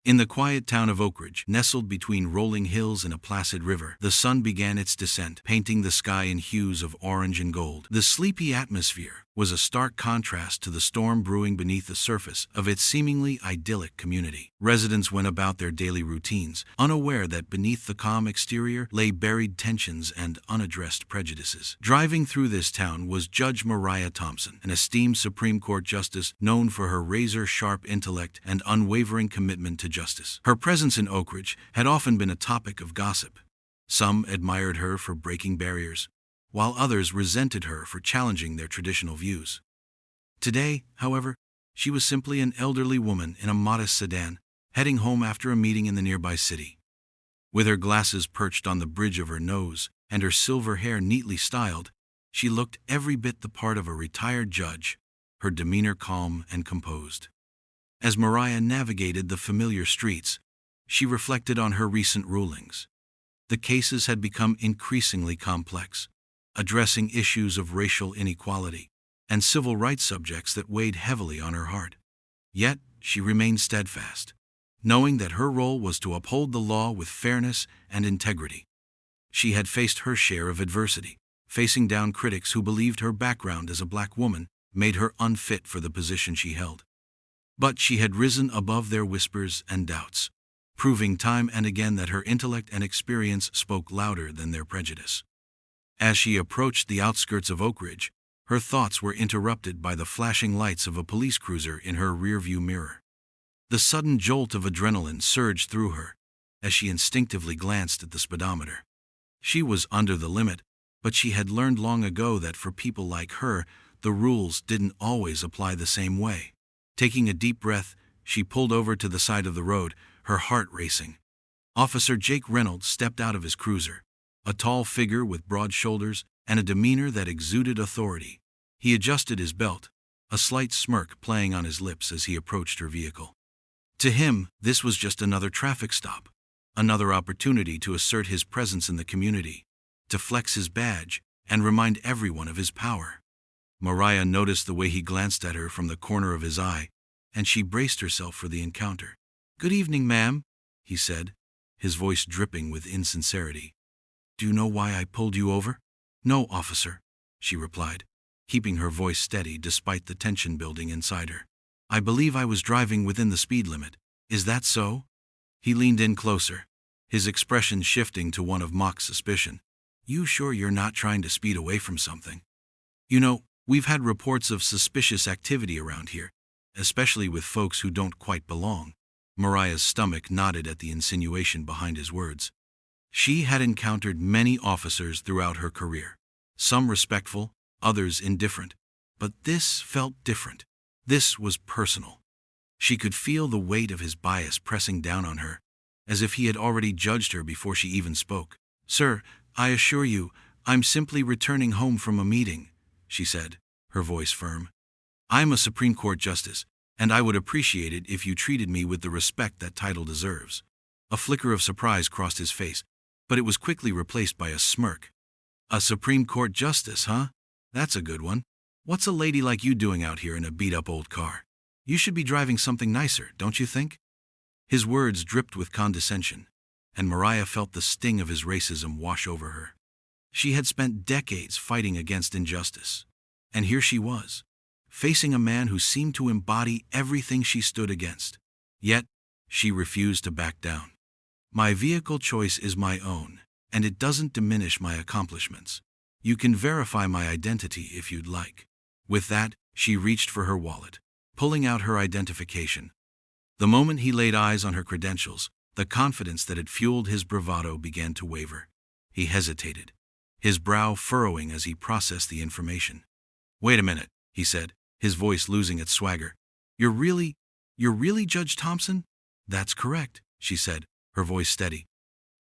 In the quiet town of Oakridge, nestled between rolling hills and a placid river, the sun began its descent, painting the sky in hues of orange and gold. The sleepy atmosphere was a stark contrast to the storm brewing beneath the surface of its seemingly idyllic community. Residents went about their daily routines, unaware that beneath the calm exterior lay buried tensions and unaddressed prejudices. Driving through this town was Judge Mariah Thompson, an esteemed Supreme Court justice known for her razor-sharp intellect and unwavering commitment to justice. Her presence in Oakridge had often been a topic of gossip. Some admired her for breaking barriers, while others resented her for challenging their traditional views. Today, however, she was simply an elderly woman in a modest sedan, heading home after a meeting in the nearby city. With her glasses perched on the bridge of her nose and her silver hair neatly styled, she looked every bit the part of a retired judge, her demeanor calm and composed. As Mariah navigated the familiar streets, she reflected on her recent rulings. The cases had become increasingly complex, addressing issues of racial inequality and civil rights subjects that weighed heavily on her heart. Yet, she remained steadfast, knowing that her role was to uphold the law with fairness and integrity. She had faced her share of adversity, facing down critics who believed her background as a black woman made her unfit for the position she held. But she had risen above their whispers and doubts, proving time and again that her intellect and experience spoke louder than their prejudice. As she approached the outskirts of Oakridge, her thoughts were interrupted by the flashing lights of a police cruiser in her rearview mirror. The sudden jolt of adrenaline surged through her as she instinctively glanced at the speedometer. She was under the limit, but she had learned long ago that for people like her, the rules didn't always apply the same way. Taking a deep breath, she pulled over to the side of the road, her heart racing. Officer Jake Reynolds stepped out of his cruiser, a tall figure with broad shoulders and a demeanor that exuded authority. He adjusted his belt, a slight smirk playing on his lips as he approached her vehicle. To him, this was just another traffic stop, another opportunity to assert his presence in the community, to flex his badge and remind everyone of his power. Mariah noticed the way he glanced at her from the corner of his eye, and she braced herself for the encounter. "Good evening, ma'am," he said, his voice dripping with insincerity. "Do you know why I pulled you over?" "No, officer," she replied, keeping her voice steady despite the tension building inside her. "I believe I was driving within the speed limit. Is that so?" He leaned in closer, his expression shifting to one of mock suspicion. "You sure you're not trying to speed away from something? You know, we've had reports of suspicious activity around here, especially with folks who don't quite belong." Mariah's stomach knotted at the insinuation behind his words. She had encountered many officers throughout her career, some respectful, others indifferent, but this felt different. This was personal. She could feel the weight of his bias pressing down on her, as if he had already judged her before she even spoke. "Sir, I assure you, I'm simply returning home from a meeting," she said, her voice firm. "I'm a Supreme Court justice, and I would appreciate it if you treated me with the respect that title deserves." A flicker of surprise crossed his face, but it was quickly replaced by a smirk. "A Supreme Court justice, huh? That's a good one. What's a lady like you doing out here in a beat-up old car? You should be driving something nicer, don't you think?" His words dripped with condescension, and Mariah felt the sting of his racism wash over her. She had spent decades fighting against injustice, and here she was, facing a man who seemed to embody everything she stood against. Yet, she refused to back down. "My vehicle choice is my own, and it doesn't diminish my accomplishments. You can verify my identity if you'd like." With that, she reached for her wallet, pulling out her identification. The moment he laid eyes on her credentials, the confidence that had fueled his bravado began to waver. He hesitated, his brow furrowing as he processed the information. "Wait a minute," he said, his voice losing its swagger. You're really Judge Thompson?" "That's correct," she said, her voice steady.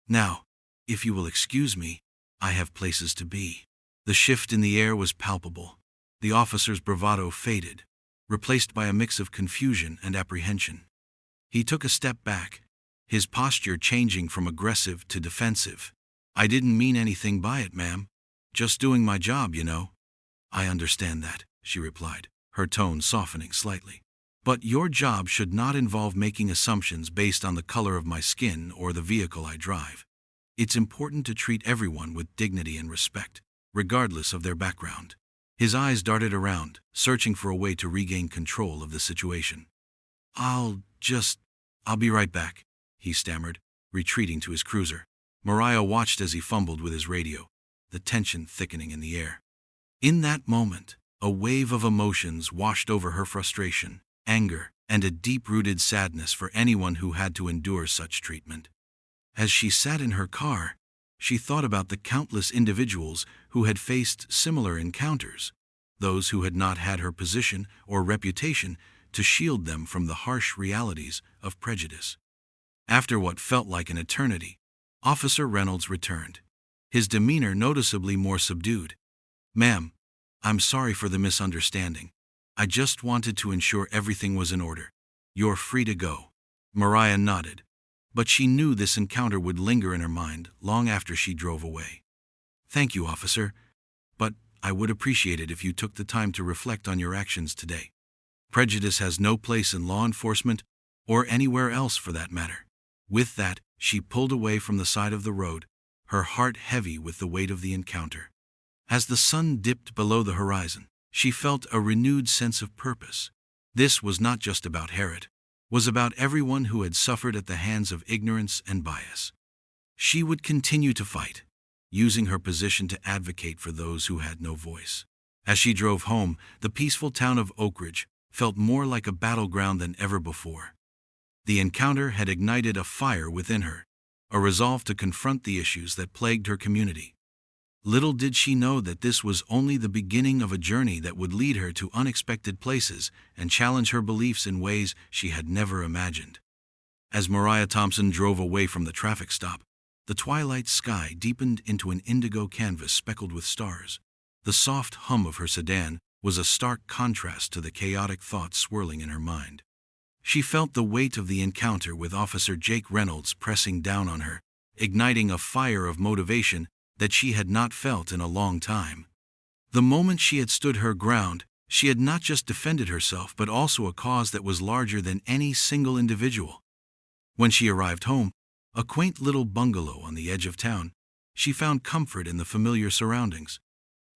"Now, if you will excuse me, I have places to be." The shift in the air was palpable. The officer's bravado faded, replaced by a mix of confusion and apprehension. He took a step back, his posture changing from aggressive to defensive. "I didn't mean anything by it, ma'am. Just doing my job, you know." "I understand that," she replied, her tone softening slightly. But your job should not involve making assumptions based on the color of my skin or the vehicle I drive. It's important to treat everyone with dignity and respect, regardless of their background. His eyes darted around, searching for a way to regain control of the situation. I'll be right back, he stammered, retreating to his cruiser. Mariah watched as he fumbled with his radio, the tension thickening in the air. In that moment, a wave of emotions washed over her: frustration, anger, and a deep-rooted sadness for anyone who had to endure such treatment. As she sat in her car, she thought about the countless individuals who had faced similar encounters, those who had not had her position or reputation to shield them from the harsh realities of prejudice. After what felt like an eternity, Officer Reynolds returned, his demeanor noticeably more subdued. "Ma'am, I'm sorry for the misunderstanding. I just wanted to ensure everything was in order. You're free to go." Mariah nodded, but she knew this encounter would linger in her mind long after she drove away. "Thank you, officer, but I would appreciate it if you took the time to reflect on your actions today. Prejudice has no place in law enforcement, or anywhere else for that matter." With that, she pulled away from the side of the road, her heart heavy with the weight of the encounter. As the sun dipped below the horizon, she felt a renewed sense of purpose. This was not just about Herod, was about everyone who had suffered at the hands of ignorance and bias. She would continue to fight, using her position to advocate for those who had no voice. As she drove home, the peaceful town of Oakridge felt more like a battleground than ever before. The encounter had ignited a fire within her, a resolve to confront the issues that plagued her community. Little did she know that this was only the beginning of a journey that would lead her to unexpected places and challenge her beliefs in ways she had never imagined. As Mariah Thompson drove away from the traffic stop, the twilight sky deepened into an indigo canvas speckled with stars. The soft hum of her sedan was a stark contrast to the chaotic thoughts swirling in her mind. She felt the weight of the encounter with Officer Jake Reynolds pressing down on her, igniting a fire of motivation that she had not felt in a long time. The moment she had stood her ground, she had not just defended herself but also a cause that was larger than any single individual. When she arrived home, a quaint little bungalow on the edge of town, she found comfort in the familiar surroundings.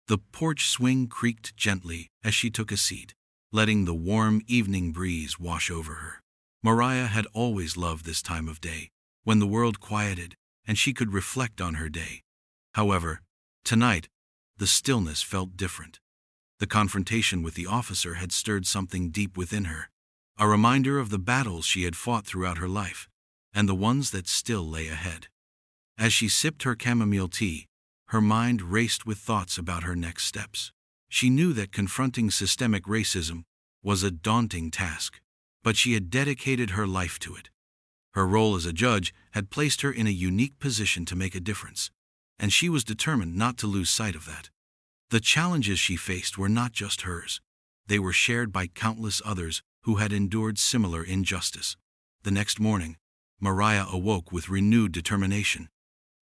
The porch swing creaked gently as she took a seat, letting the warm evening breeze wash over her. Mariah had always loved this time of day, when the world quieted and she could reflect on her day. However, tonight, the stillness felt different. The confrontation with the officer had stirred something deep within her, a reminder of the battles she had fought throughout her life, and the ones that still lay ahead. As she sipped her chamomile tea, her mind raced with thoughts about her next steps. She knew that confronting systemic racism was a daunting task, but she had dedicated her life to it. Her role as a judge had placed her in a unique position to make a difference, and she was determined not to lose sight of that. The challenges she faced were not just hers. They were shared by countless others who had endured similar injustice. The next morning, Mariah awoke with renewed determination.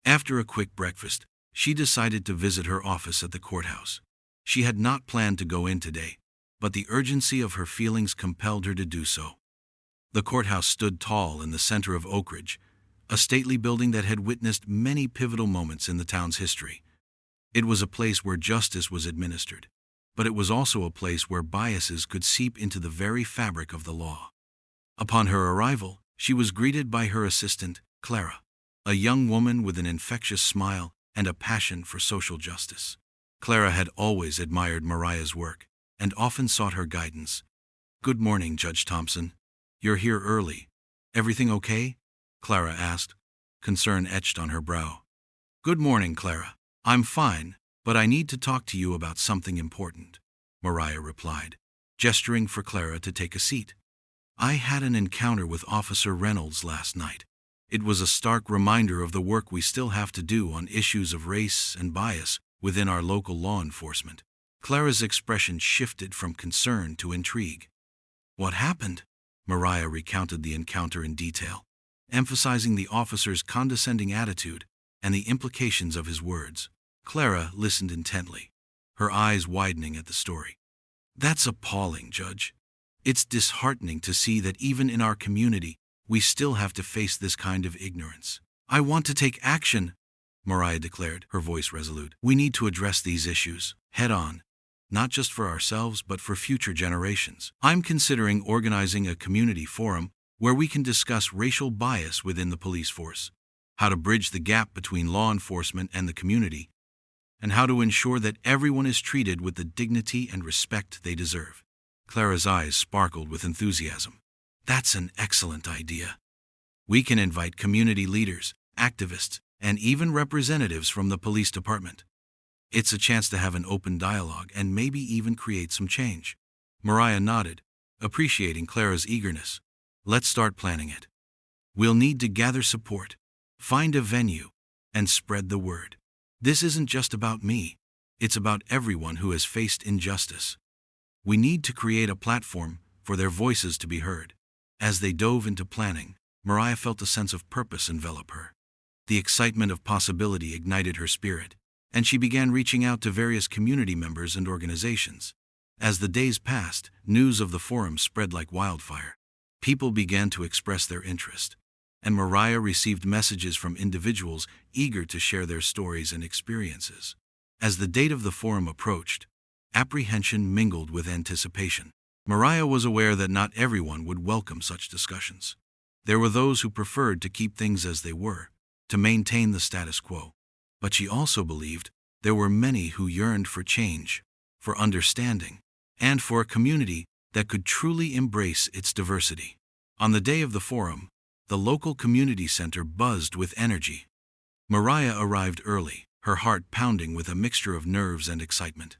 After a quick breakfast, she decided to visit her office at the courthouse. She had not planned to go in today, but the urgency of her feelings compelled her to do so. The courthouse stood tall in the center of Oakridge, a stately building that had witnessed many pivotal moments in the town's history. It was a place where justice was administered, but it was also a place where biases could seep into the very fabric of the law. Upon her arrival, she was greeted by her assistant, Clara, a young woman with an infectious smile and a passion for social justice. Clara had always admired Mariah's work and often sought her guidance. "Good morning, Judge Thompson. You're here early. Everything okay?" Clara asked, concern etched on her brow. "Good morning, Clara. I'm fine, but I need to talk to you about something important," Mariah replied, gesturing for Clara to take a seat. "I had an encounter with Officer Reynolds last night. It was a stark reminder of the work we still have to do on issues of race and bias within our local law enforcement." Clara's expression shifted from concern to intrigue. "What happened?" Mariah recounted the encounter in detail, emphasizing the officer's condescending attitude and the implications of his words. Clara listened intently, her eyes widening at the story. "That's appalling, Judge. It's disheartening to see that even in our community, we still have to face this kind of ignorance. I want to take action, Mariah declared, her voice resolute. We need to address these issues head on, not just for ourselves but for future generations. I'm considering organizing a community forum where we can discuss racial bias within the police force, how to bridge the gap between law enforcement and the community, and how to ensure that everyone is treated with the dignity and respect they deserve. Clara's eyes sparkled with enthusiasm. That's an excellent idea. We can invite community leaders, activists, and even representatives from the police department. It's a chance to have an open dialogue and maybe even create some change. Mariah nodded, appreciating Clara's eagerness. Let's start planning it. We'll need to gather support, find a venue, and spread the word. This isn't just about me. It's about everyone who has faced injustice. We need to create a platform for their voices to be heard. As they dove into planning, Mariah felt a sense of purpose envelop her. The excitement of possibility ignited her spirit, and she began reaching out to various community members and organizations. As the days passed, news of the forum spread like wildfire. People began to express their interest, and Mariah received messages from individuals eager to share their stories and experiences. As the date of the forum approached, apprehension mingled with anticipation. Mariah was aware that not everyone would welcome such discussions. There were those who preferred to keep things as they were, to maintain the status quo. But she also believed there were many who yearned for change, for understanding, and for a community that could truly embrace its diversity. On the day of the forum, the local community center buzzed with energy. Mariah arrived early, her heart pounding with a mixture of nerves and excitement.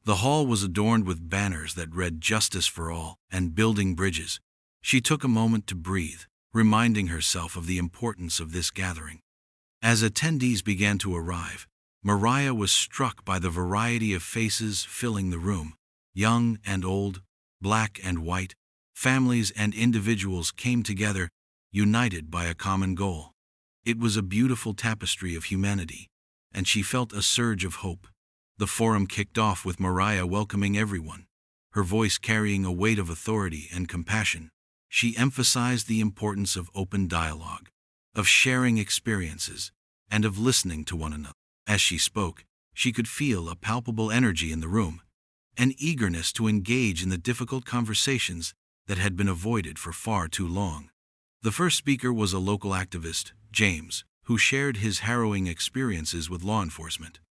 The hall was adorned with banners that read "Justice for All" and "Building Bridges." She took a moment to breathe, reminding herself of the importance of this gathering. As attendees began to arrive, Mariah was struck by the variety of faces filling the room. Young and old, black and white, families and individuals came together, united by a common goal. It was a beautiful tapestry of humanity, and she felt a surge of hope. The forum kicked off with Mariah welcoming everyone, her voice carrying a weight of authority and compassion. She emphasized the importance of open dialogue, of sharing experiences, and of listening to one another. As she spoke, she could feel a palpable energy in the room, an eagerness to engage in the difficult conversations that had been avoided for far too long. The first speaker was a local activist, James, who shared his harrowing experiences with law enforcement.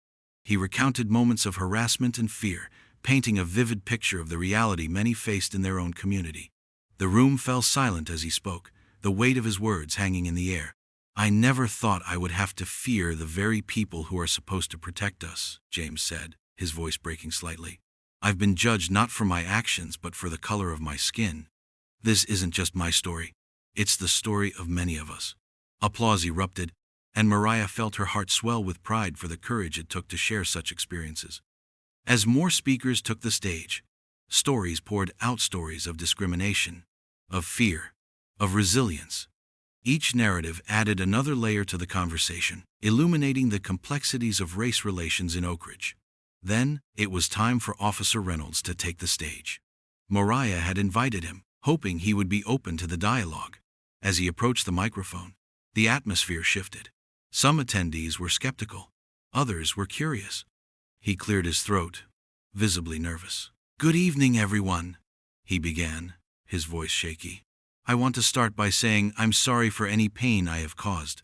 He recounted moments of harassment and fear, painting a vivid picture of the reality many faced in their own community. The room fell silent as he spoke, the weight of his words hanging in the air. "I never thought I would have to fear the very people who are supposed to protect us," James said, his voice breaking slightly. "I've been judged not for my actions but for the color of my skin. This isn't just my story. It's the story of many of us." Applause erupted, and Mariah felt her heart swell with pride for the courage it took to share such experiences. As more speakers took the stage, stories poured out, stories of discrimination, of fear, of resilience. Each narrative added another layer to the conversation, illuminating the complexities of race relations in Oakridge. Then, it was time for Officer Reynolds to take the stage. Mariah had invited him, hoping he would be open to the dialogue. As he approached the microphone, the atmosphere shifted. Some attendees were skeptical, others were curious. He cleared his throat, visibly nervous. "Good evening, everyone," he began, his voice shaky. "I want to start by saying I'm sorry for any pain I have caused.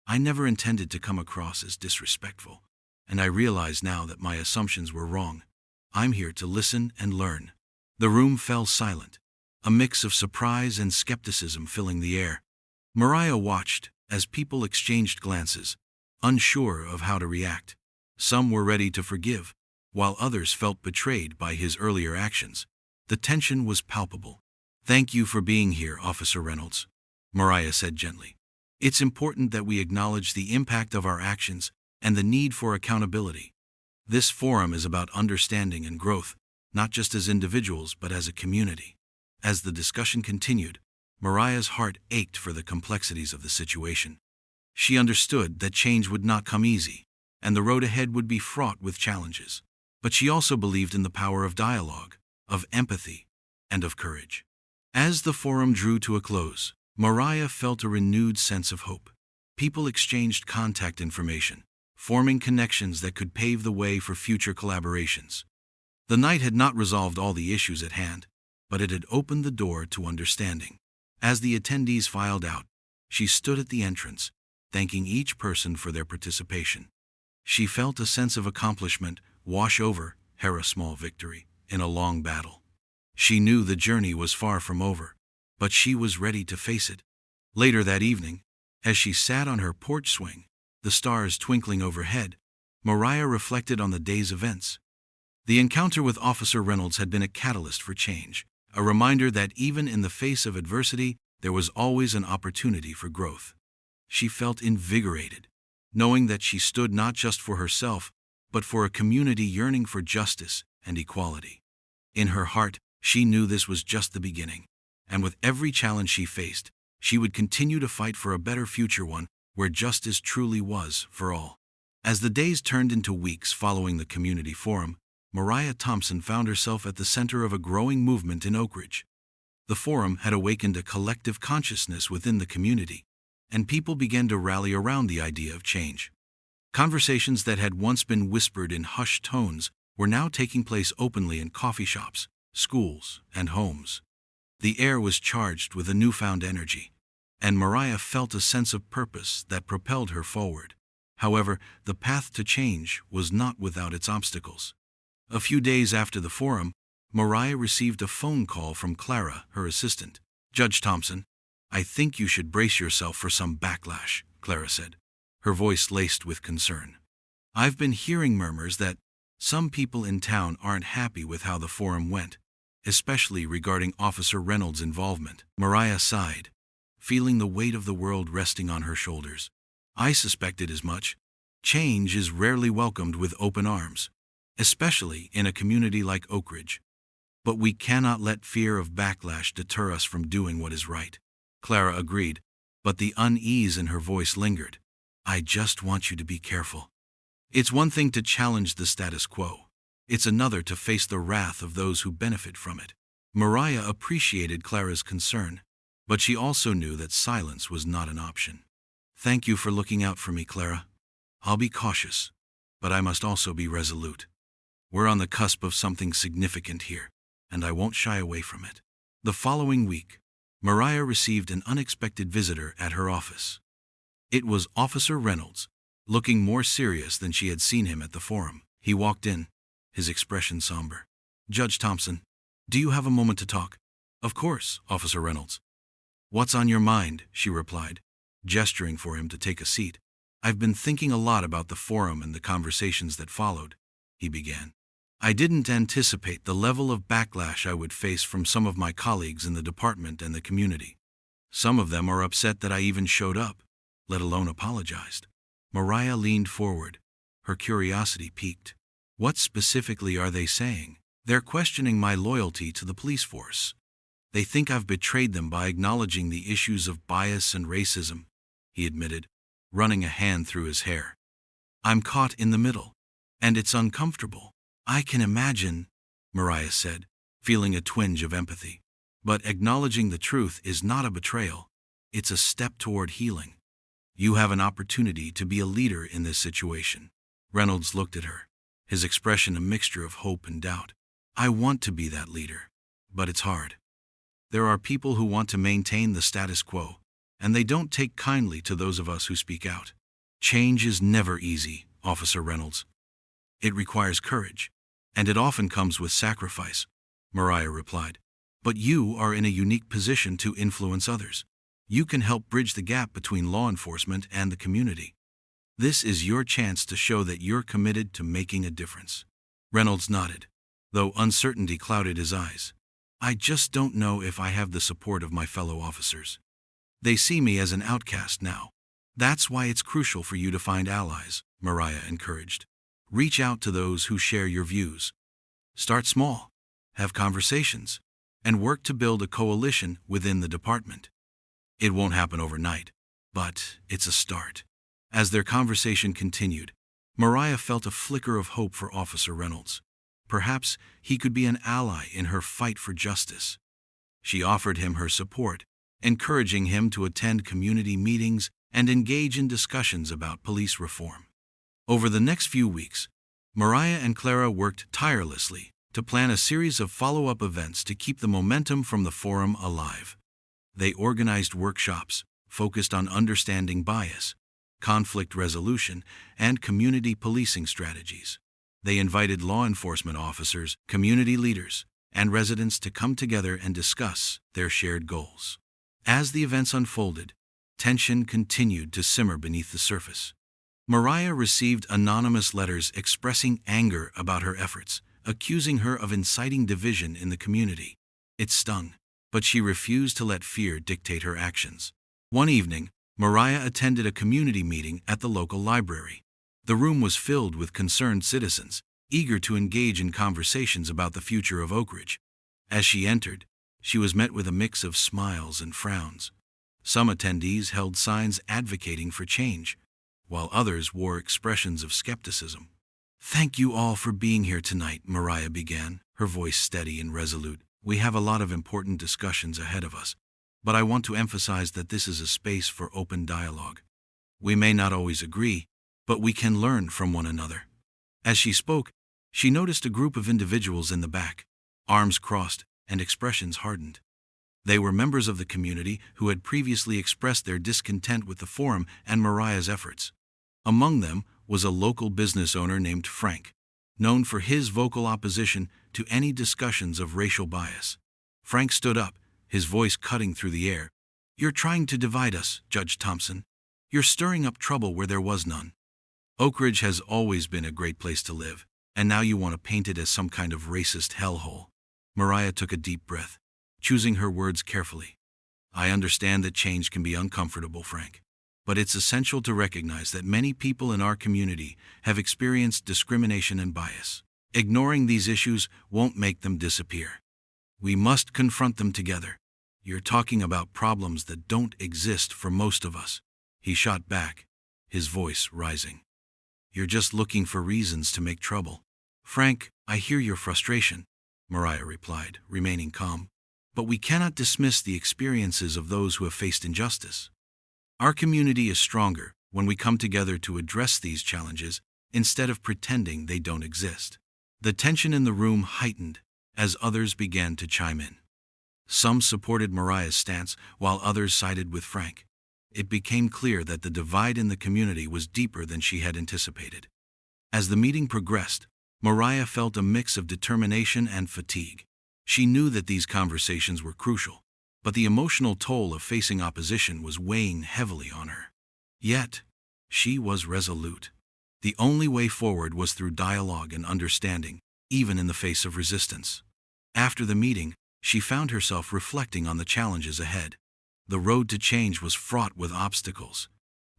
I never intended to come across as disrespectful, and I realize now that my assumptions were wrong. I'm here to listen and learn." The room fell silent, a mix of surprise and skepticism filling the air. Mariah watched as people exchanged glances, unsure of how to react. Some were ready to forgive, while others felt betrayed by his earlier actions. The tension was palpable. "Thank you for being here, Officer Reynolds," Mariah said gently. "It's important that we acknowledge the impact of our actions and the need for accountability. This forum is about understanding and growth, not just as individuals but as a community." As the discussion continued, Mariah's heart ached for the complexities of the situation. She understood that change would not come easy, and the road ahead would be fraught with challenges. But she also believed in the power of dialogue, of empathy, and of courage. As the forum drew to a close, Mariah felt a renewed sense of hope. People exchanged contact information, forming connections that could pave the way for future collaborations. The night had not resolved all the issues at hand, but it had opened the door to understanding. As the attendees filed out, she stood at the entrance, thanking each person for their participation. She felt a sense of accomplishment wash over her, a small victory in a long battle. She knew the journey was far from over, but she was ready to face it. Later that evening, as she sat on her porch swing, the stars twinkling overhead, Mariah reflected on the day's events. The encounter with Officer Reynolds had been a catalyst for change, a reminder that even in the face of adversity, there was always an opportunity for growth. She felt invigorated, knowing that she stood not just for herself, but for a community yearning for justice and equality. In her heart, she knew this was just the beginning, and with every challenge she faced, she would continue to fight for a better future, one where justice truly was for all. As the days turned into weeks following the community forum, Mariah Thompson found herself at the center of a growing movement in Oakridge. The forum had awakened a collective consciousness within the community, and people began to rally around the idea of change. Conversations that had once been whispered in hushed tones were now taking place openly in coffee shops, schools, and homes. The air was charged with a newfound energy, and Mariah felt a sense of purpose that propelled her forward. However, the path to change was not without its obstacles. A few days after the forum, Mariah received a phone call from Clara, her assistant. "Judge Thompson, I think you should brace yourself for some backlash," Clara said, her voice laced with concern. "I've been hearing murmurs that some people in town aren't happy with how the forum went, especially regarding Officer Reynolds' involvement." Mariah sighed, feeling the weight of the world resting on her shoulders. "I suspected as much. Change is rarely welcomed with open arms, especially in a community like Oakridge. But we cannot let fear of backlash deter us from doing what is right." Clara agreed, but the unease in her voice lingered. "I just want you to be careful. It's one thing to challenge the status quo. It's another to face the wrath of those who benefit from it." Mariah appreciated Clara's concern, but she also knew that silence was not an option. "Thank you for looking out for me, Clara. I'll be cautious, but I must also be resolute. We're on the cusp of something significant here, and I won't shy away from it." The following week, Mariah received an unexpected visitor at her office. It was Officer Reynolds, looking more serious than she had seen him at the forum. He walked in, his expression somber. "Judge Thompson, do you have a moment to talk?" "Of course, Officer Reynolds." "What's on your mind?" she replied, gesturing for him to take a seat. "I've been thinking a lot about the forum and the conversations that followed," he began. "I didn't anticipate the level of backlash I would face from some of my colleagues in the department and the community. Some of them are upset that I even showed up, let alone apologized." Mariah leaned forward, her curiosity piqued. "What specifically are they saying?" "They're questioning my loyalty to the police force. They think I've betrayed them by acknowledging the issues of bias and racism," he admitted, running a hand through his hair. "I'm caught in the middle, and it's uncomfortable." "I can imagine," Mariah said, feeling a twinge of empathy. "But acknowledging the truth is not a betrayal. It's a step toward healing. You have an opportunity to be a leader in this situation." Reynolds looked at her, his expression a mixture of hope and doubt. "I want to be that leader, but it's hard. There are people who want to maintain the status quo, and they don't take kindly to those of us who speak out." "Change is never easy, Officer Reynolds. It requires courage, and it often comes with sacrifice," Mariah replied. "But you are in a unique position to influence others. You can help bridge the gap between law enforcement and the community. This is your chance to show that you're committed to making a difference." Reynolds nodded, though uncertainty clouded his eyes. "I just don't know if I have the support of my fellow officers. They see me as an outcast now. That's why it's crucial for you to find allies," Mariah encouraged. "Reach out to those who share your views. Start small, have conversations, and work to build a coalition within the department. It won't happen overnight, but it's a start." As their conversation continued, Mariah felt a flicker of hope for Officer Reynolds. Perhaps he could be an ally in her fight for justice. She offered him her support, encouraging him to attend community meetings and engage in discussions about police reform. Over the next few weeks, Mariah and Clara worked tirelessly to plan a series of follow-up events to keep the momentum from the forum alive. They organized workshops focused on understanding bias, conflict resolution, and community policing strategies. They invited law enforcement officers, community leaders, and residents to come together and discuss their shared goals. As the events unfolded, tension continued to simmer beneath the surface. Mariah received anonymous letters expressing anger about her efforts, accusing her of inciting division in the community. It stung, but she refused to let fear dictate her actions. One evening, Mariah attended a community meeting at the local library. The room was filled with concerned citizens, eager to engage in conversations about the future of Oakridge. As she entered, she was met with a mix of smiles and frowns. Some attendees held signs advocating for change, while others wore expressions of skepticism. "Thank you all for being here tonight," Mariah began, her voice steady and resolute. "We have a lot of important discussions ahead of us, but I want to emphasize that this is a space for open dialogue. We may not always agree, but we can learn from one another." As she spoke, she noticed a group of individuals in the back, arms crossed and expressions hardened. They were members of the community who had previously expressed their discontent with the forum and Mariah's efforts. Among them was a local business owner named Frank, known for his vocal opposition to any discussions of racial bias. Frank stood up, his voice cutting through the air. "You're trying to divide us, Judge Thompson. You're stirring up trouble where there was none. Oakridge has always been a great place to live, and now you want to paint it as some kind of racist hellhole." Mariah took a deep breath, choosing her words carefully. "I understand that change can be uncomfortable, Frank, but it's essential to recognize that many people in our community have experienced discrimination and bias. Ignoring these issues won't make them disappear. We must confront them together. You're talking about problems that don't exist for most of us." He shot back, his voice rising. "You're just looking for reasons to make trouble." "Frank, I hear your frustration," Mariah replied, remaining calm. "But we cannot dismiss the experiences of those who have faced injustice. Our community is stronger when we come together to address these challenges instead of pretending they don't exist." The tension in the room heightened as others began to chime in. Some supported Mariah's stance while others sided with Frank. It became clear that the divide in the community was deeper than she had anticipated. As the meeting progressed, Mariah felt a mix of determination and fatigue. She knew that these conversations were crucial, but the emotional toll of facing opposition was weighing heavily on her. Yet, she was resolute. The only way forward was through dialogue and understanding, even in the face of resistance. After the meeting, she found herself reflecting on the challenges ahead. The road to change was fraught with obstacles,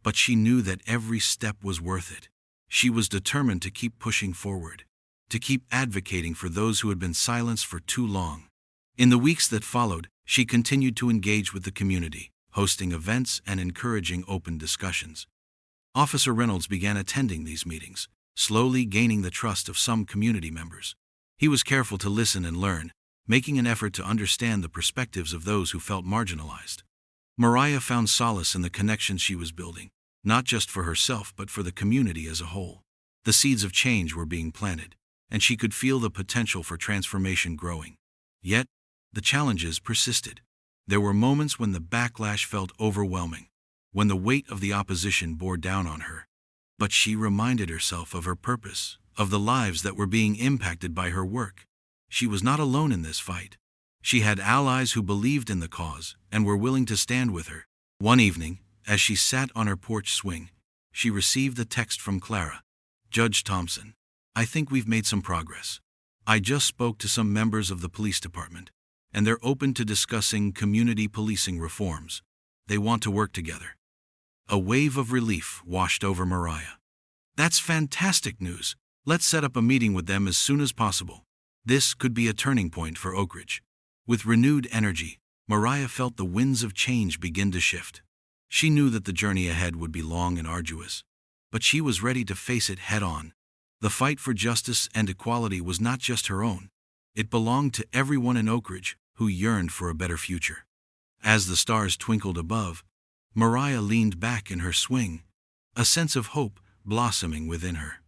but she knew that every step was worth it. She was determined to keep pushing forward, to keep advocating for those who had been silenced for too long. In the weeks that followed, she continued to engage with the community, hosting events and encouraging open discussions. Officer Reynolds began attending these meetings, slowly gaining the trust of some community members. He was careful to listen and learn, making an effort to understand the perspectives of those who felt marginalized. Mariah found solace in the connections she was building, not just for herself but for the community as a whole. The seeds of change were being planted, and she could feel the potential for transformation growing. Yet, the challenges persisted. There were moments when the backlash felt overwhelming, when the weight of the opposition bore down on her. But she reminded herself of her purpose, of the lives that were being impacted by her work. She was not alone in this fight. She had allies who believed in the cause and were willing to stand with her. One evening, as she sat on her porch swing, she received a text from Clara. "Judge Thompson, I think we've made some progress. I just spoke to some members of the police department, and they're open to discussing community policing reforms. They want to work together." A wave of relief washed over Mariah. "That's fantastic news. Let's set up a meeting with them as soon as possible." This could be a turning point for Oakridge. With renewed energy, Mariah felt the winds of change begin to shift. She knew that the journey ahead would be long and arduous, but she was ready to face it head-on. The fight for justice and equality was not just her own. It belonged to everyone in Oakridge, who yearned for a better future. As the stars twinkled above, Mariah leaned back in her swing, a sense of hope blossoming within her.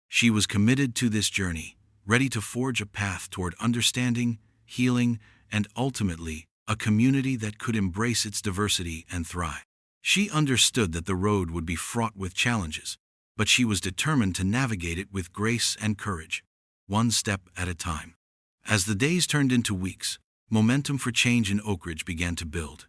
She was committed to this journey, ready to forge a path toward understanding, healing, and ultimately, a community that could embrace its diversity and thrive. She understood that the road would be fraught with challenges, but she was determined to navigate it with grace and courage, one step at a time. As the days turned into weeks, momentum for change in Oakridge began to build.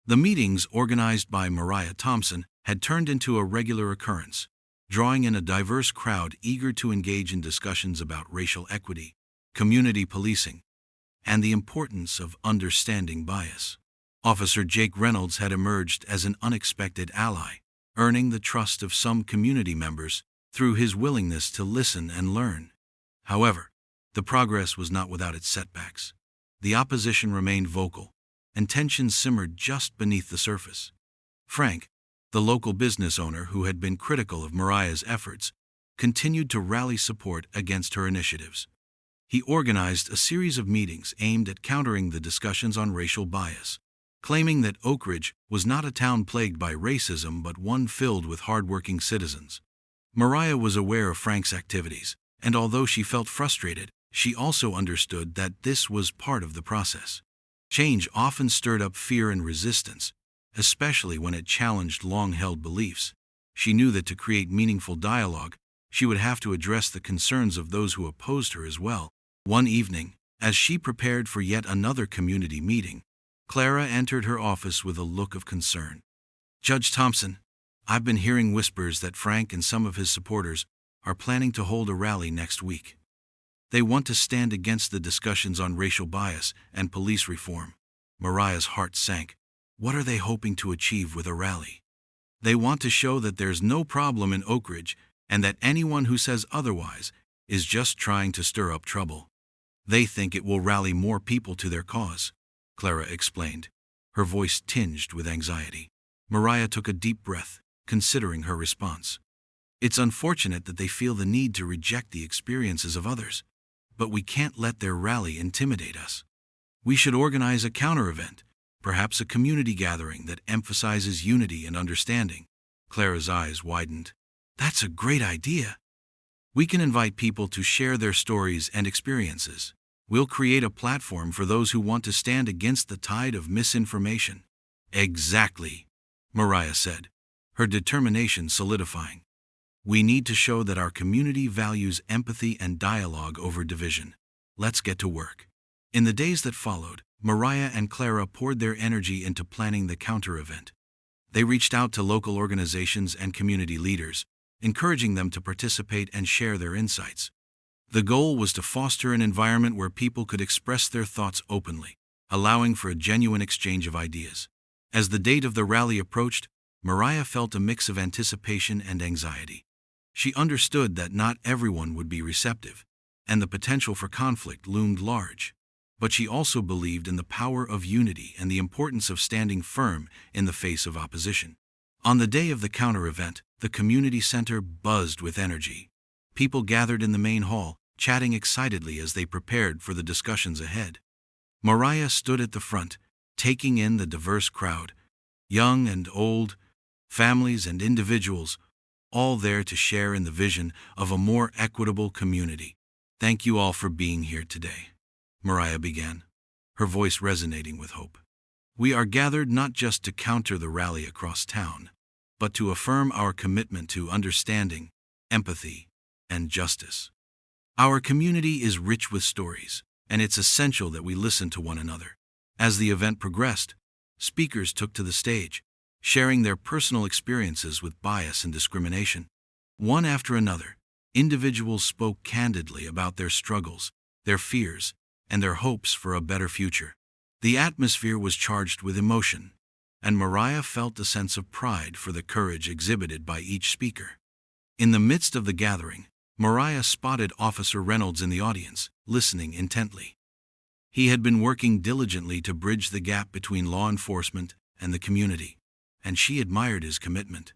The meetings organized by Mariah Thompson had turned into a regular occurrence, drawing in a diverse crowd eager to engage in discussions about racial equity, community policing, and the importance of understanding bias. Officer Jake Reynolds had emerged as an unexpected ally, earning the trust of some community members through his willingness to listen and learn. However, the progress was not without its setbacks. The opposition remained vocal, and tensions simmered just beneath the surface. Frank, the local business owner who had been critical of Mariah's efforts, continued to rally support against her initiatives. He organized a series of meetings aimed at countering the discussions on racial bias, claiming that Oakridge was not a town plagued by racism but one filled with hardworking citizens. Mariah was aware of Frank's activities, and although she felt frustrated, she also understood that this was part of the process. Change often stirred up fear and resistance, especially when it challenged long-held beliefs. She knew that to create meaningful dialogue, she would have to address the concerns of those who opposed her as well. One evening, as she prepared for yet another community meeting, Clara entered her office with a look of concern. "Judge Thompson, I've been hearing whispers that Frank and some of his supporters are planning to hold a rally next week. They want to stand against the discussions on racial bias and police reform." Mariah's heart sank. What are they hoping to achieve with a rally? They want to show that there's no problem in Oakridge and that anyone who says otherwise is just trying to stir up trouble. They think it will rally more people to their cause, Clara explained, her voice tinged with anxiety. Mariah took a deep breath, considering her response. It's unfortunate that they feel the need to reject the experiences of others, but we can't let their rally intimidate us. We should organize a counter-event, perhaps a community gathering that emphasizes unity and understanding. Clara's eyes widened. That's a great idea. We can invite people to share their stories and experiences. We'll create a platform for those who want to stand against the tide of misinformation. Exactly, Mariah said, her determination solidifying. We need to show that our community values empathy and dialogue over division. Let's get to work. In the days that followed, Mariah and Clara poured their energy into planning the counter-event. They reached out to local organizations and community leaders, encouraging them to participate and share their insights. The goal was to foster an environment where people could express their thoughts openly, allowing for a genuine exchange of ideas. As the date of the rally approached, Mariah felt a mix of anticipation and anxiety. She understood that not everyone would be receptive, and the potential for conflict loomed large. But she also believed in the power of unity and the importance of standing firm in the face of opposition. On the day of the counter-event, the community center buzzed with energy. People gathered in the main hall, chatting excitedly as they prepared for the discussions ahead. Mariah stood at the front, taking in the diverse crowd, young and old, families and individuals, all there to share in the vision of a more equitable community. "Thank you all for being here today," Mariah began, her voice resonating with hope. "We are gathered not just to counter the rally across town, but to affirm our commitment to understanding, empathy, and justice. Our community is rich with stories, and it's essential that we listen to one another." As the event progressed, speakers took to the stage, sharing their personal experiences with bias and discrimination. One after another, individuals spoke candidly about their struggles, their fears, and their hopes for a better future. The atmosphere was charged with emotion, and Mariah felt a sense of pride for the courage exhibited by each speaker. In the midst of the gathering, Mariah spotted Officer Reynolds in the audience, listening intently. He had been working diligently to bridge the gap between law enforcement and the community, and she admired his commitment.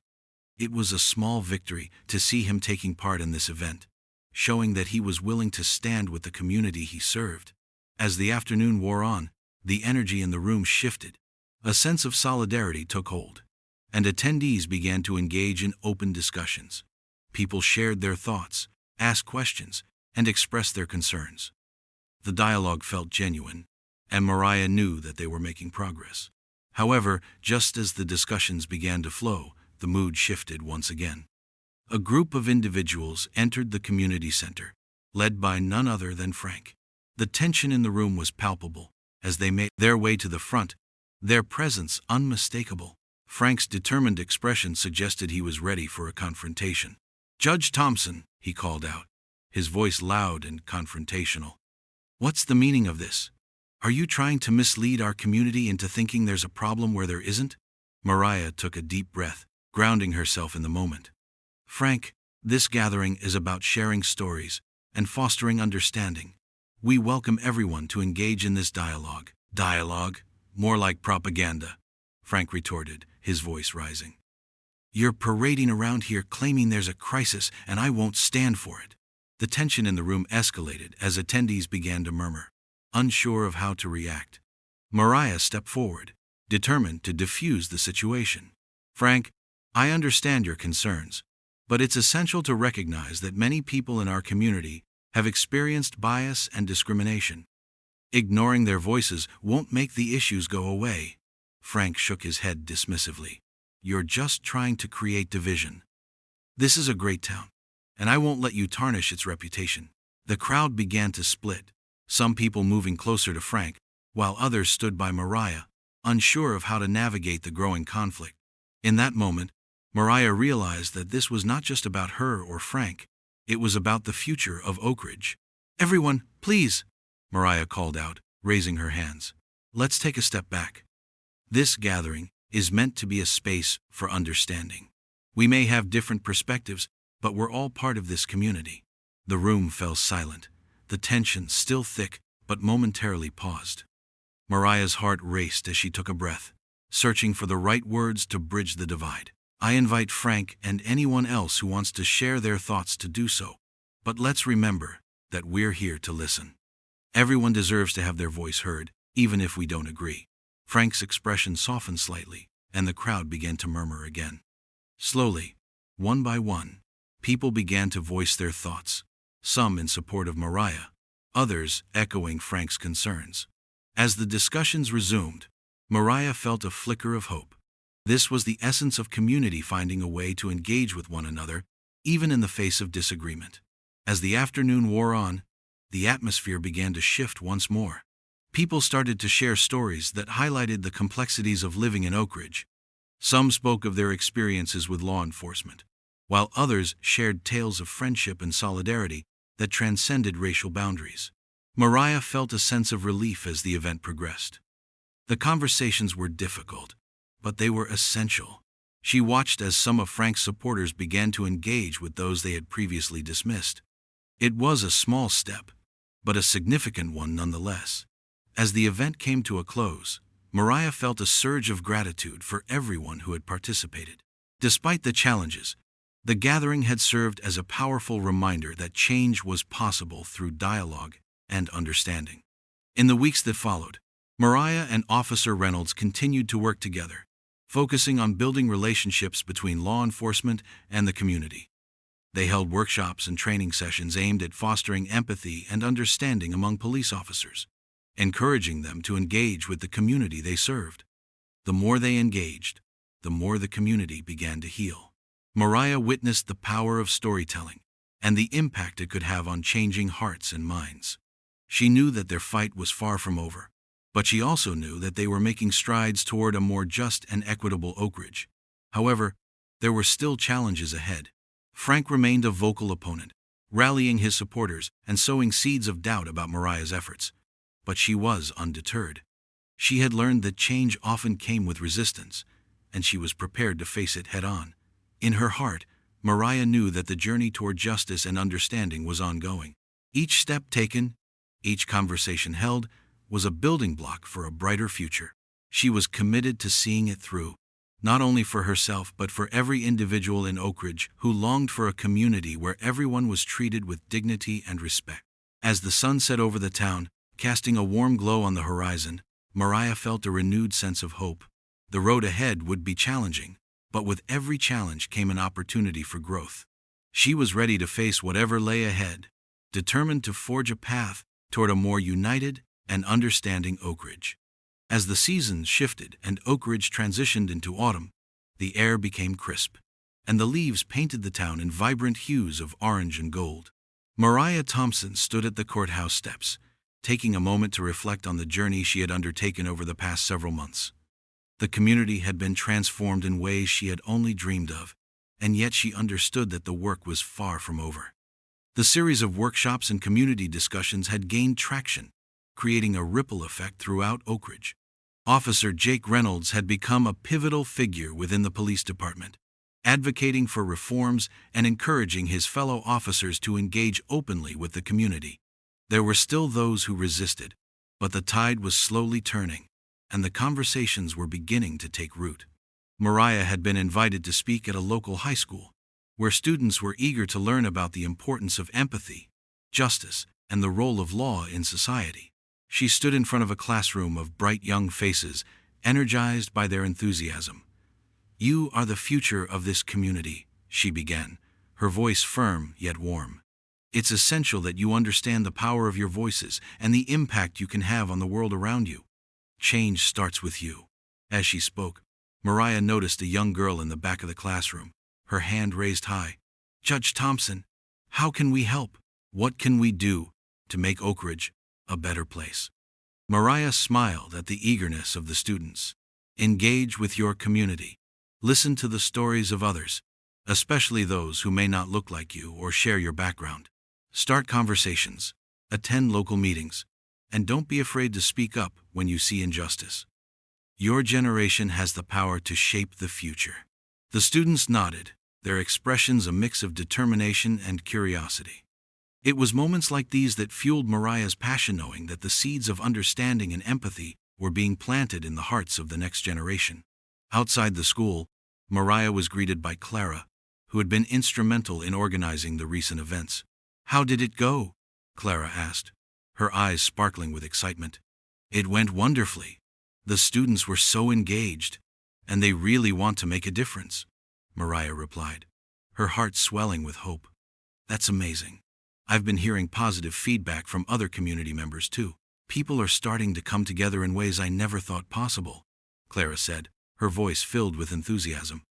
It was a small victory to see him taking part in this event, showing that he was willing to stand with the community he served. As the afternoon wore on, the energy in the room shifted. A sense of solidarity took hold, and attendees began to engage in open discussions. People shared their thoughts, asked questions, and expressed their concerns. The dialogue felt genuine, and Mariah knew that they were making progress. However, just as the discussions began to flow, the mood shifted once again. A group of individuals entered the community center, led by none other than Frank. The tension in the room was palpable as they made their way to the front, their presence unmistakable. Frank's determined expression suggested he was ready for a confrontation. "Judge Thompson," he called out, his voice loud and confrontational. "What's the meaning of this? Are you trying to mislead our community into thinking there's a problem where there isn't?" Mariah took a deep breath, grounding herself in the moment. "Frank, this gathering is about sharing stories and fostering understanding. We welcome everyone to engage in this dialogue." "Dialogue? More like propaganda," Frank retorted, his voice rising. "You're parading around here claiming there's a crisis, and I won't stand for it." The tension in the room escalated as attendees began to murmur, unsure of how to react. Mariah stepped forward, determined to diffuse the situation. "Frank, I understand your concerns, but it's essential to recognize that many people in our community have experienced bias and discrimination. Ignoring their voices won't make the issues go away." Frank shook his head dismissively. "You're just trying to create division. This is a great town, and I won't let you tarnish its reputation." The crowd began to split, some people moving closer to Frank, while others stood by Mariah, unsure of how to navigate the growing conflict. In that moment, Mariah realized that this was not just about her or Frank, it was about the future of Oakridge. "Everyone, please," Mariah called out, raising her hands. "Let's take a step back. This gathering is meant to be a space for understanding. We may have different perspectives, but we're all part of this community." The room fell silent, the tension still thick, but momentarily paused. Mariah's heart raced as she took a breath, searching for the right words to bridge the divide. "I invite Frank and anyone else who wants to share their thoughts to do so, but let's remember that we're here to listen. Everyone deserves to have their voice heard, even if we don't agree." Frank's expression softened slightly, and the crowd began to murmur again. Slowly, one by one, people began to voice their thoughts, some in support of Mariah, others echoing Frank's concerns. As the discussions resumed, Mariah felt a flicker of hope. This was the essence of community, finding a way to engage with one another, even in the face of disagreement. As the afternoon wore on, the atmosphere began to shift once more. People started to share stories that highlighted the complexities of living in Oakridge. Some spoke of their experiences with law enforcement, while others shared tales of friendship and solidarity that transcended racial boundaries. Mariah felt a sense of relief as the event progressed. The conversations were difficult, but they were essential. She watched as some of Frank's supporters began to engage with those they had previously dismissed. It was a small step, but a significant one nonetheless. As the event came to a close, Mariah felt a surge of gratitude for everyone who had participated. Despite the challenges, the gathering had served as a powerful reminder that change was possible through dialogue and understanding. In the weeks that followed, Mariah and Officer Reynolds continued to work together, focusing on building relationships between law enforcement and the community. They held workshops and training sessions aimed at fostering empathy and understanding among police officers, encouraging them to engage with the community they served. The more they engaged, the more the community began to heal. Mariah witnessed the power of storytelling and the impact it could have on changing hearts and minds. She knew that their fight was far from over, but she also knew that they were making strides toward a more just and equitable Oakridge. However, there were still challenges ahead. Frank remained a vocal opponent, rallying his supporters and sowing seeds of doubt about Mariah's efforts. But she was undeterred. She had learned that change often came with resistance, and she was prepared to face it head-on. In her heart, Mariah knew that the journey toward justice and understanding was ongoing. Each step taken, each conversation held, was a building block for a brighter future. She was committed to seeing it through, not only for herself but for every individual in Oakridge who longed for a community where everyone was treated with dignity and respect. As the sun set over the town, casting a warm glow on the horizon, Mariah felt a renewed sense of hope. The road ahead would be challenging, but with every challenge came an opportunity for growth. She was ready to face whatever lay ahead, determined to forge a path toward a more united and understanding Oakridge. As the seasons shifted and Oakridge transitioned into autumn, the air became crisp, and the leaves painted the town in vibrant hues of orange and gold. Mariah Thompson stood at the courthouse steps, taking a moment to reflect on the journey she had undertaken over the past several months. The community had been transformed in ways she had only dreamed of, and yet she understood that the work was far from over. The series of workshops and community discussions had gained traction, creating a ripple effect throughout Oakridge. Officer Jake Reynolds had become a pivotal figure within the police department, advocating for reforms and encouraging his fellow officers to engage openly with the community. There were still those who resisted, but the tide was slowly turning, and the conversations were beginning to take root. Mariah had been invited to speak at a local high school, where students were eager to learn about the importance of empathy, justice, and the role of law in society. She stood in front of a classroom of bright young faces, energized by their enthusiasm. "You are the future of this community," she began, her voice firm yet warm. "It's essential that you understand the power of your voices and the impact you can have on the world around you. Change starts with you." As she spoke, Mariah noticed a young girl in the back of the classroom, her hand raised high. "Judge Thompson, how can we help? What can we do to make Oakridge a better place?" Mariah smiled at the eagerness of the students. "Engage with your community. Listen to the stories of others, especially those who may not look like you or share your background. Start conversations, attend local meetings, and don't be afraid to speak up when you see injustice. Your generation has the power to shape the future." The students nodded, their expressions a mix of determination and curiosity. It was moments like these that fueled Mariah's passion, knowing that the seeds of understanding and empathy were being planted in the hearts of the next generation. Outside the school, Mariah was greeted by Clara, who had been instrumental in organizing the recent events. "How did it go?" Clara asked, her eyes sparkling with excitement. "It went wonderfully. The students were so engaged, and they really want to make a difference," Mariah replied, her heart swelling with hope. "That's amazing. I've been hearing positive feedback from other community members too. People are starting to come together in ways I never thought possible," Clara said, her voice filled with enthusiasm.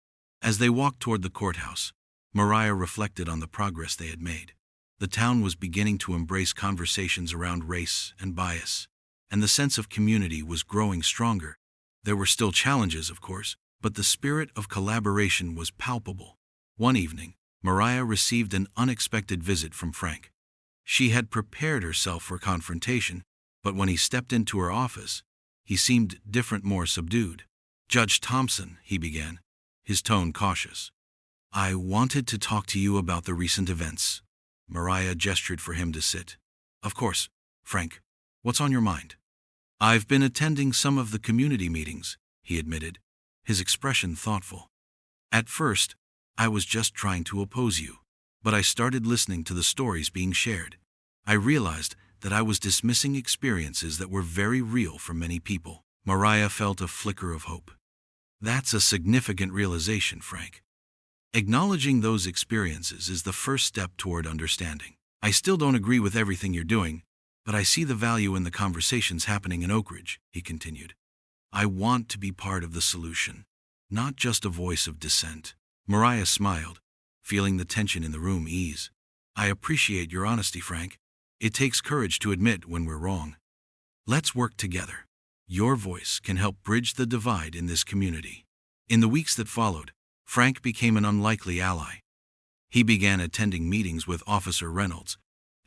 As they walked toward the courthouse, Mariah reflected on the progress they had made. The town was beginning to embrace conversations around race and bias, and the sense of community was growing stronger. There were still challenges, of course, but the spirit of collaboration was palpable. One evening, Mariah received an unexpected visit from Frank. She had prepared herself for confrontation, but when he stepped into her office, he seemed different, more subdued. "Judge Thompson," he began, his tone cautious. "I wanted to talk to you about the recent events." Mariah gestured for him to sit. "Of course, Frank. What's on your mind?" "I've been attending some of the community meetings," he admitted, his expression thoughtful. "At first, I was just trying to oppose you, but I started listening to the stories being shared. I realized that I was dismissing experiences that were very real for many people." Mariah felt a flicker of hope. "That's a significant realization, Frank. Acknowledging those experiences is the first step toward understanding. I still don't agree with everything you're doing, but I see the value in the conversations happening in Oakridge," he continued. "I want to be part of the solution, not just a voice of dissent." Mariah smiled, feeling the tension in the room ease. "I appreciate your honesty, Frank. It takes courage to admit when we're wrong. Let's work together. Your voice can help bridge the divide in this community." In the weeks that followed, Frank became an unlikely ally. He began attending meetings with Officer Reynolds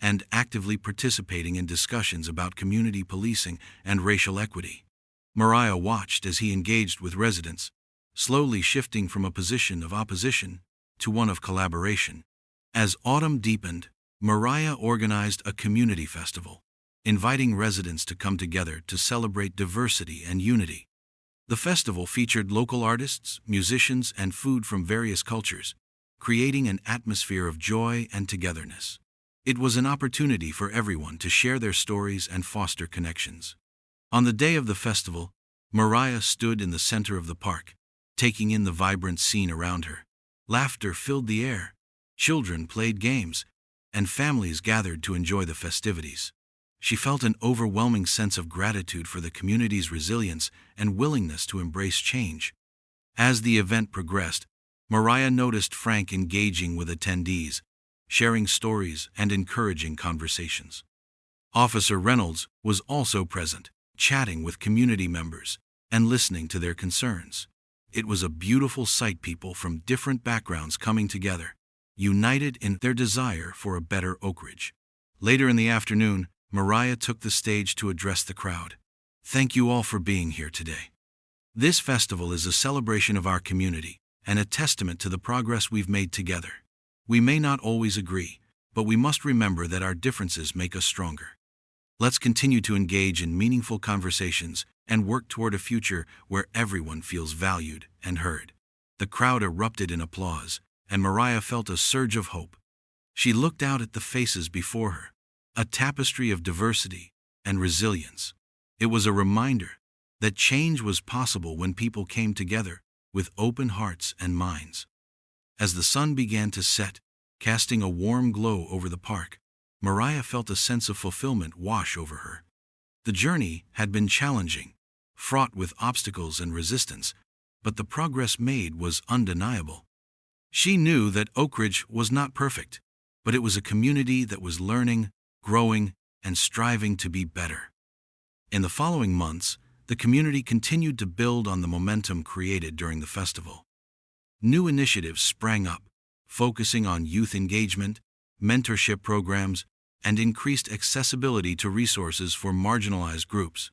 and actively participating in discussions about community policing and racial equity. Mariah watched as he engaged with residents, slowly shifting from a position of opposition to one of collaboration. As autumn deepened, Mariah organized a community festival, inviting residents to come together to celebrate diversity and unity. The festival featured local artists, musicians, and food from various cultures, creating an atmosphere of joy and togetherness. It was an opportunity for everyone to share their stories and foster connections. On the day of the festival, Mariah stood in the center of the park, taking in the vibrant scene around her. Laughter filled the air, children played games, and families gathered to enjoy the festivities. She felt an overwhelming sense of gratitude for the community's resilience and willingness to embrace change. As the event progressed, Mariah noticed Frank engaging with attendees, sharing stories and encouraging conversations. Officer Reynolds was also present, chatting with community members and listening to their concerns. It was a beautiful sight, people from different backgrounds coming together, united in their desire for a better Oakridge. Later in the afternoon, Mariah took the stage to address the crowd. Thank you all for being here today. This festival is a celebration of our community and a testament to the progress we've made together. We may not always agree, but we must remember that our differences make us stronger. Let's continue to engage in meaningful conversations and work toward a future where everyone feels valued and heard. The crowd erupted in applause, and Mariah felt a surge of hope. She looked out at the faces before her, a tapestry of diversity and resilience. It was a reminder that change was possible when people came together with open hearts and minds. As the sun began to set, casting a warm glow over the park, Mariah felt a sense of fulfillment wash over her. The journey had been challenging, fraught with obstacles and resistance, but the progress made was undeniable. She knew that Oakridge was not perfect, but it was a community that was learning, growing, and striving to be better. In the following months, the community continued to build on the momentum created during the festival. New initiatives sprang up, focusing on youth engagement, mentorship programs, and increased accessibility to resources for marginalized groups.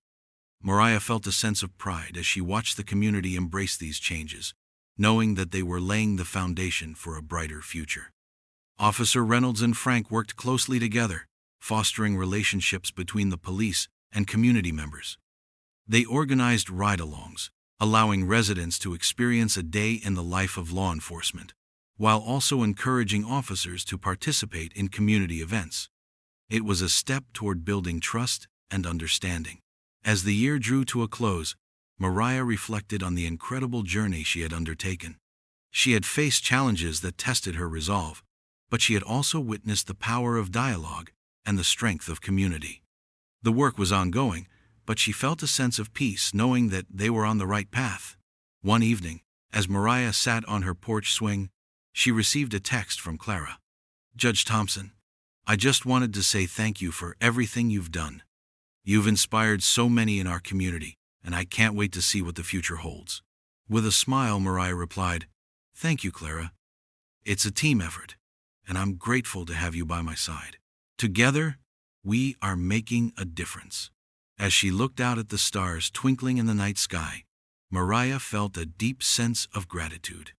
Mariah felt a sense of pride as she watched the community embrace these changes, knowing that they were laying the foundation for a brighter future. Officer Reynolds and Frank worked closely together, fostering relationships between the police and community members. They organized ride-alongs, allowing residents to experience a day in the life of law enforcement, while also encouraging officers to participate in community events. It was a step toward building trust and understanding. As the year drew to a close, Mariah reflected on the incredible journey she had undertaken. She had faced challenges that tested her resolve, but she had also witnessed the power of dialogue and the strength of community. The work was ongoing, but she felt a sense of peace knowing that they were on the right path. One evening, as Mariah sat on her porch swing, she received a text from Clara. Judge Thompson, I just wanted to say thank you for everything you've done. You've inspired so many in our community, and I can't wait to see what the future holds. With a smile, Mariah replied, Thank you, Clara. It's a team effort, and I'm grateful to have you by my side. Together, we are making a difference. As she looked out at the stars twinkling in the night sky, Mariah felt a deep sense of gratitude.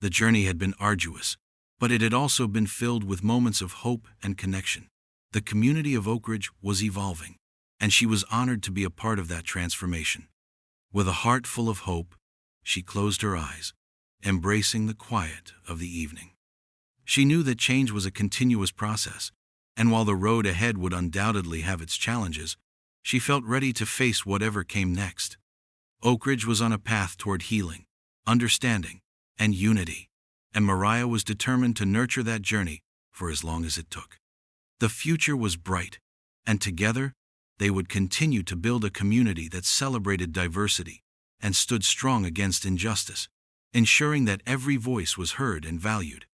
The journey had been arduous, but it had also been filled with moments of hope and connection. The community of Oakridge was evolving, and she was honored to be a part of that transformation. With a heart full of hope, she closed her eyes, embracing the quiet of the evening. She knew that change was a continuous process, and while the road ahead would undoubtedly have its challenges, she felt ready to face whatever came next. Oakridge was on a path toward healing, understanding, and unity, and Mariah was determined to nurture that journey for as long as it took. The future was bright, and together, they would continue to build a community that celebrated diversity and stood strong against injustice, ensuring that every voice was heard and valued.